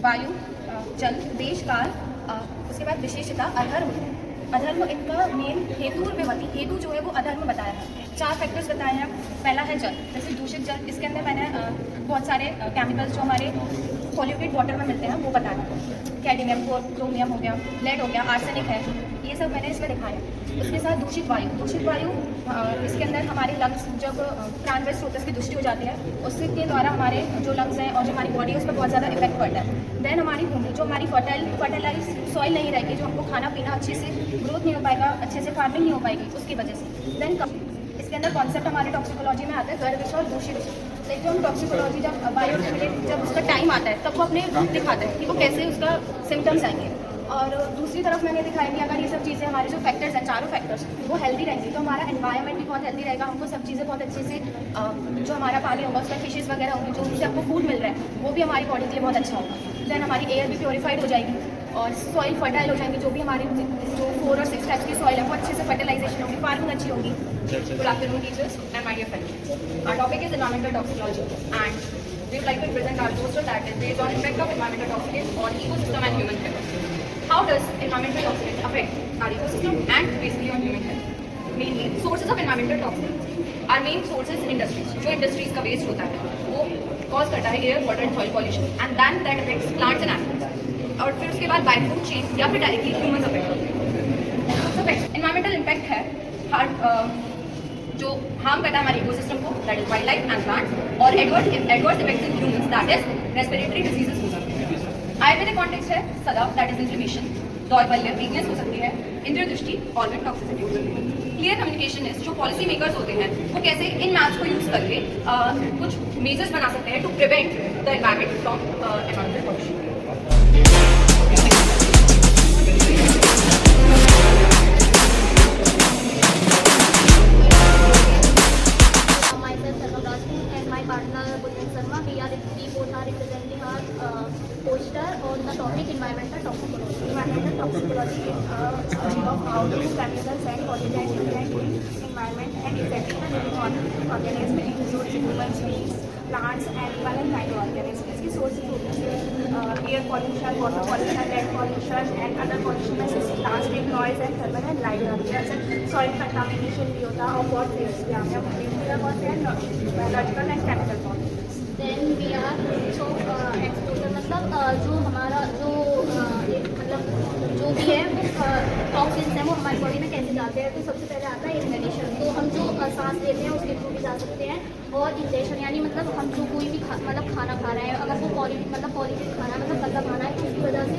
वायु, जल, देश, काल, उसके बाद विशेषता, अधर्म। अधर्म इनका मेन हेतुर्वती, हेतु जो है वो अधर्म बताया है। 4 फैक्टर्स बताए हैं। पहला है जल, जैसे दूषित जल, इसके अंदर मैंने बहुत सारे केमिकल्स जो हमारे पॉल्यूटेड वाटर में मिलते हैं वो बताया है। कैडमियम, क्रोमियम हो गया, लेड हो गया, आर्सेनिक है, ये सब मैंने इसमें दिखाया है। उसके साथ दूषित वायु, दूषित वायु इसके अंदर हमारे लंग्स जब प्राणवायु स्रोत की दृष्टि हो जाती है, उसके द्वारा हमारे जो लंग्स हैं और जो हमारी बॉडी है उस पर बहुत ज़्यादा इफेक्ट पड़ता है। देन हमारी भूमि, जो हमारी फर्टाइलाइज सॉइल नहीं रहेगी, जो हमको खाना पीना अच्छे से ग्रोथ नहीं हो पाएगा, अच्छे से फार्मिंग नहीं हो पाएगी उसकी वजह से। देन इसके अंदर कॉन्सेप्ट हमारे टॉक्सिकोलॉजी में आता है गर्विश और दूषित। लेकिन हम टॉक्सिकोलॉजी जब बायोएक्टिविटी जब उसका टाइम आता है तब वो अपने रूप दिखाता है कि वो कैसे उसका सिम्टम्स आएंगे। और दूसरी तरफ मैंने दिखाया कि अगर ये सब चीज़ें हमारे जो फैक्टर्स हैं, चारों फैक्टर्स वो हेल्दी रहेंगी तो हमारा एनवायरनमेंट भी बहुत हेल्दी रहेगा। हमको सब चीज़ें बहुत अच्छे से जो हमारा पानी होगा उसमें फिशेस वगैरह होंगी, जो उससे हमको फूड मिल रहा है वो भी हमारी बॉडी के लिए बहुत अच्छा होगा। दैन हमारी एयर भी प्योरीफाइड हो जाएगी और सॉइल फर्टाइल हो जाएंगी। जो भी हमारी जो 4 और 6 टाइप्स की सॉइल है वो अच्छे से फर्टिलाइजेशन होगी, फार्मिंग अच्छी होगी। Good afternoon, teachers and my dear friends. Our topic is environmental toxicology, and we would like to present our poster that is based on effect of environmental toxicants on ecosystem and human health. How does environmental toxicants affect our ecosystem and basically on human health? Mainly, sources of environmental toxicants. Our main sources industries. जो industries का waste होता है वो cause करता है air, water and soil pollution, and then that affects plants and animals. और फिर उसके बाद by food chain या फिर directly humans affect होते हैं। Environmental impact है जो हार्म करता है हमारे इकोसिस्टम को, that is wild life and plants, और adverse effects in humans, that is respiratory diseases हो सकते हैं। आयुर्वेदिक कॉन्टेक्स्ट है सदा, दैट इज इन्फ्लेमेशन, दौर्बल्य, वीकनेस हो सकती है, इंद्रिय दृष्टि, ऑर्गन टॉक्सिसिटी हो सकती है। क्लियर कम्युनिकेशन है जो पॉलिसी मेकर्स होते हैं वो कैसे इन मैप्स को यूज करके कुछ मेजर्स बना सकते हैं to prevent the environment from environmental pollution. Poster on the topic environmental toxicology. Environmental toxicology is a study of how these chemicals and pollutants interact in environment and affect the living organisms, including humans, beings, plants, animal and microorganisms. इसकी sources होती है air pollution, water pollution, land pollution and other pollution such as plastic, noise and thermal and light pollution. Soil contamination भी होता है और बहुत things भी आते हैं, biological and chemical pollutants. Then we are so exposure मतलब जो हमारा जो मतलब जो भी है टॉक्सिन्स हैं वो हमारी बॉडी में कैसे जाते हैं। तो सबसे पहले आता है इनहेलेशन। तो हम जो सांस लेते हैं उसके थ्रू भी जा सकते हैं। और इंजेक्शन यानी मतलब हम जो कोई भी मतलब खाना खा रहे हैं, अगर वो पॉल्यूटेड खाना मतलब गंदा खाना है तो उसकी वजह से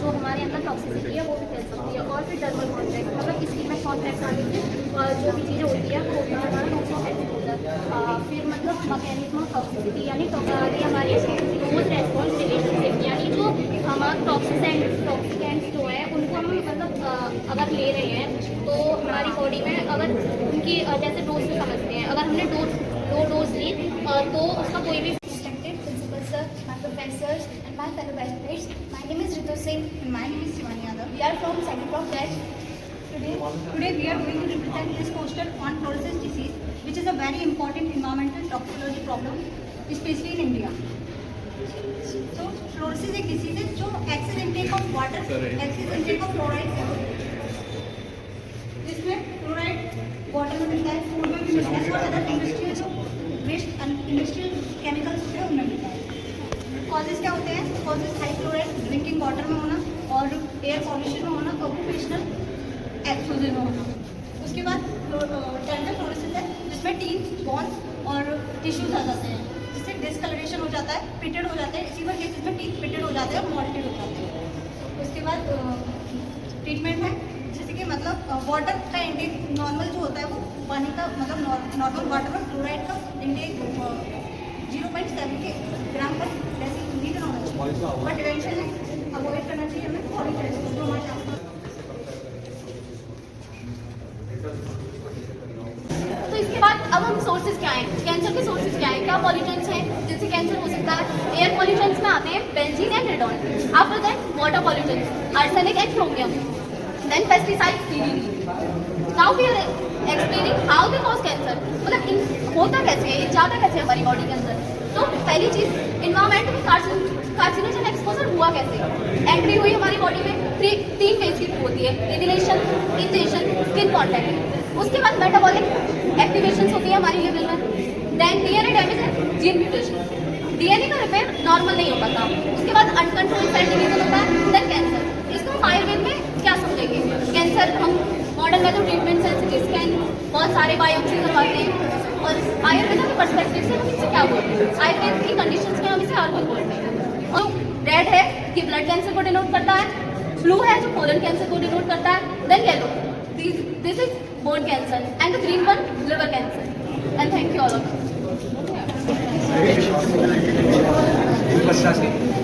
जो हमारे अंदर टॉक्सिसिटी है वो भी फैल सकती है। और फिर डर्मल कॉन्टैक्ट मतलब स्किन में कॉन्टैक्ट आने से जो भी चीज़ें होती है वो हमारा टॉक्सिक होता है। फिर मतलब मैकेनिज्म ऑफ टॉक्सिसिटी यानी हमारी रोज रेस्पॉन्स रिलेशनशिप, यानी जो हमारे टॉक्सिकेंट्स जो है उनको हम मतलब अगर ले रहे हैं तो हमारी बॉडी में अगर उनकी जैसे डोज में समझते हैं, अगर हमने दो डोज ली तो उसका कोई भी Principal sir, my professors and my fellow batchmates. My name is Ritu Singh and my name is Shivani Yadav. We are from second prof batch. Today we are going to present this poster on fluorosis disease, which is a very important environmental toxicology problem, especially in India. So fluorosis एक disease है जो excess intake of water, excess intake of fluoride है। इसमें fluoride water में मिलता है, food में भी मिलता है और other industrial waste industrial chemicals होते हैं उनमें मिलता है। कॉजेज क्या होते हैं? Causes high fluoride drinking water में होना और एयर पॉल्यूशन में होना, ऑक्यूपेशनल एक्सपोजर में होना। उसके बाद टेंडर फ्लोरोसिस है जिसमें टीथ, बोन्स और टिश्यूज आ जाते हैं, जिससे डिस्कलरेशन हो जाता है, पिटेड हो जाते हैं। इसी केसेस में टीथ पिटेड हो जाते हैं और मॉल्टेड हो जाते हैं। उसके बाद ट्रीटमेंट है जैसे कि मतलब वाटर का इंटेक नॉर्मल जो होता है वो पानी का मतलब नॉर्मल वाटर में फ्लोराइड का इंटेक 0.7 के ग्राम पर वैसे लीटर होना चाहिए, बट इवेंचुअली अवॉइड करना चाहिए हमें पॉल्यूशन जो हमारे आसपास। तो इसके बाद अब हम सोर्सेज क्या हैं, कैंसर के सोर्सेज क्या हैं, क्या पॉल्यूटेंट्स हैं जिनसे कैंसर हो सकता है। एयर पॉल्यूटेंट्स में आते हैं benzene and radon. After that water pollutants arsenic and chromium, then pesticides DDT। Now we are explaining how they cause cancer, मतलब होता कैसे है, ये जाता कैसे है हमारी बॉडी के अंदर। तो पहली चीज इन्वायरमेंट में कार्सिनोजन एक्सपोजर हुआ कैसे, एंट्री हुई हमारी बॉडी में तीन फेज की होती है, इनिलेशन, इंजेक्शन, स्किन कॉन्टैक्ट। उसके बाद मेटाबॉलिक एक्टिवेशन होती है हमारी लेवल में, देन डीएनए डैमेज है, जीन म्यूटेशन, डीएनए का रिपेयर नॉर्मल नहीं हो पाता, उसके बाद अनकंट्रोल्ड सेल डिवीजन होता है, देन कैंसर। इसको हम आयुर्वेद में क्या समझेंगे, कैंसर हम मॉडर्न में तो ट्रीटमेंट से सिटी स्कैन बहुत सारे बायोप्सी करवाते हैं, और आयुर्वेद के पर्सपेक्टिव से हम इससे क्या बोलते हैं, आयुर्वेद की कंडीशंस में हम इसे हार्मोन बोलते हैं। और रेड है कि ब्लड कैंसर को डिनोट करता है, ब्लू है जो कोलन कैंसर को डिनोट करता है, then yellow this is bone cancer, and the green one liver cancer. And thank you all of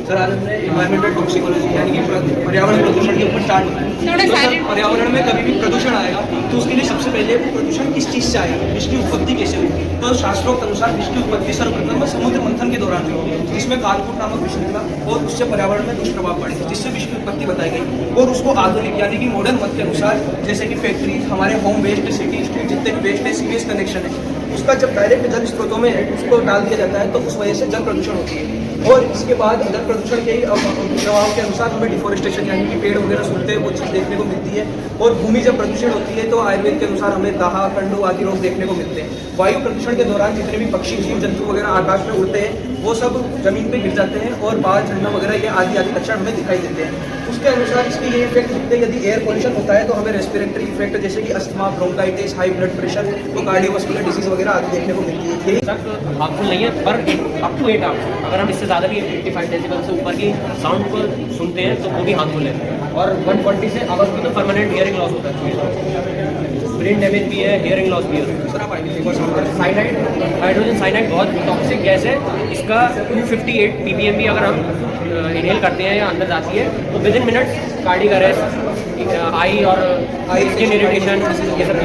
sir, आज हमने इन्वायरमेंटल टॉक्सिकोलॉजी यानी कि पर्यावरण प्रदूषण के ऊपर स्टार्ट होता है। तो सर, पर्यावरण में कभी भी प्रदूषण आएगा तो उसके लिए सबसे पहले वो प्रदूषण किस चीज़ से आएगा, इसकी उत्पत्ति कैसे हुई। तो शास्त्रोक्त अनुसार इसकी उत्पत्ति सर्वप्रथम समुद्र मंथन के दौरान हुई, जिसमें कालकूट नामक विष निकला और उससे पर्यावरण में दुष्प्रभाव पड़े, जिससे विष की उत्पत्ति बताई गई। और उसको आधुनिक यानी कि मॉडर्न मत के अनुसार, जैसे कि फैक्ट्री, हमारे होम वेस्ट, सिटी स्ट्रीट जितने भी वेस्ट है, सीवेज कनेक्शन है, उसका जब डायरेक्ट जल स्रोतों में उसको डाल दिया जाता है तो उस वजह से जल प्रदूषण होती है। और इसके बाद जल प्रदूषण के प्रभाव के अनुसार हमें डिफोरेस्टेशन यानी कि पेड़ वगैरह सूखते हैं वो चीज़ देखने को मिलती है। और भूमि जब प्रदूषण होती है तो आयुर्वेद के अनुसार हमें दाह, कंडू आदि रोग देखने को मिलते हैं। वायु प्रदूषण के दौरान जितने भी पक्षी, जीव जंतु वगैरह आकाश में उड़ते हैं वो सब जमीन पे गिर जाते हैं और बाल झड़ना वगैरह ये आदि लक्षण हमें दिखाई देते हैं। उसके अनुसार इसके ये इफेक्ट दिखते हैं। यदि एयर पॉल्यूशन होता है तो हमें रेस्पिरेटरी इफेक्ट जैसे कि asthma, bronchitis, high blood pressure, तो कार्डियोवास्कुलर डिजीज वगैरह आदि देखने को मिलती है। तक हार्मफुल नहीं है, पर अप टू 8 आवर्स अगर हम इससे ज़्यादा भी 85 डेसिबल से ऊपर की साउंड को सुनते हैं तो वो भी हार्मफुल है। और 140 से अबव की तो परमानेंट हियरिंग लॉस होता है, ब्रेन डैमेज भी है, हियरिंग लॉस भी है। साइनाइड, हाइड्रोजन साइनाइड बहुत टॉक्सिक गैस है, इसका 258 ppm भी अगर हम इनहेल करते हैं या अंदर जाती है तो within minutes cardiac arrest, eye और स्किन इरिटेशन, ये सब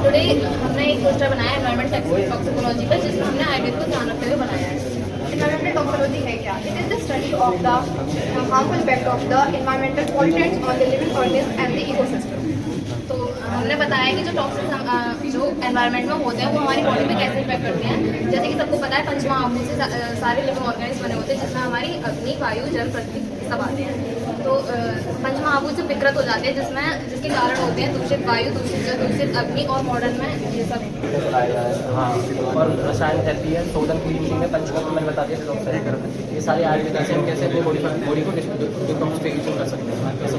टुडे हमने एक पोस्टर बनाया एनवायरमेंट टॉक्सिकोलॉजी पर, जिसमें हमने आयुर्वेद को ध्यान रखते हुए बनाया है। Environmental toxicology है क्या? It is the study of the harmful effect of the environmental pollutants on the living organisms and the ecosystem. तो हमने बताया कि जो टॉक्सिक जो एनवायरनमेंट में होते हैं वो हमारी बॉडी पे कैसे इफेक्ट करते हैं। जैसे कि सबको पता है पंचमहाभूत से सारे लिविंग ऑर्गेनिज्म बने होते हैं, जिसमें हमारी अग्नि, वायु, जल, पृथ्वी सब आते हैं। तो पंचमहाभूत से विकृत हो जाते हैं, जिसके कारण होते हैं दूषित वायु, दूषित जल, दूषित अग्नि, और मॉडर्न में ये सब। हाँ, और रसायन थेरेपी है, शोधन की यूनिट में पंचकर्म मैंने बता दिया, ये सारे आयुर्वेद से हम कैसे अपनी बॉडी को डिटॉक्सिफिकेशन कर सकते हैं।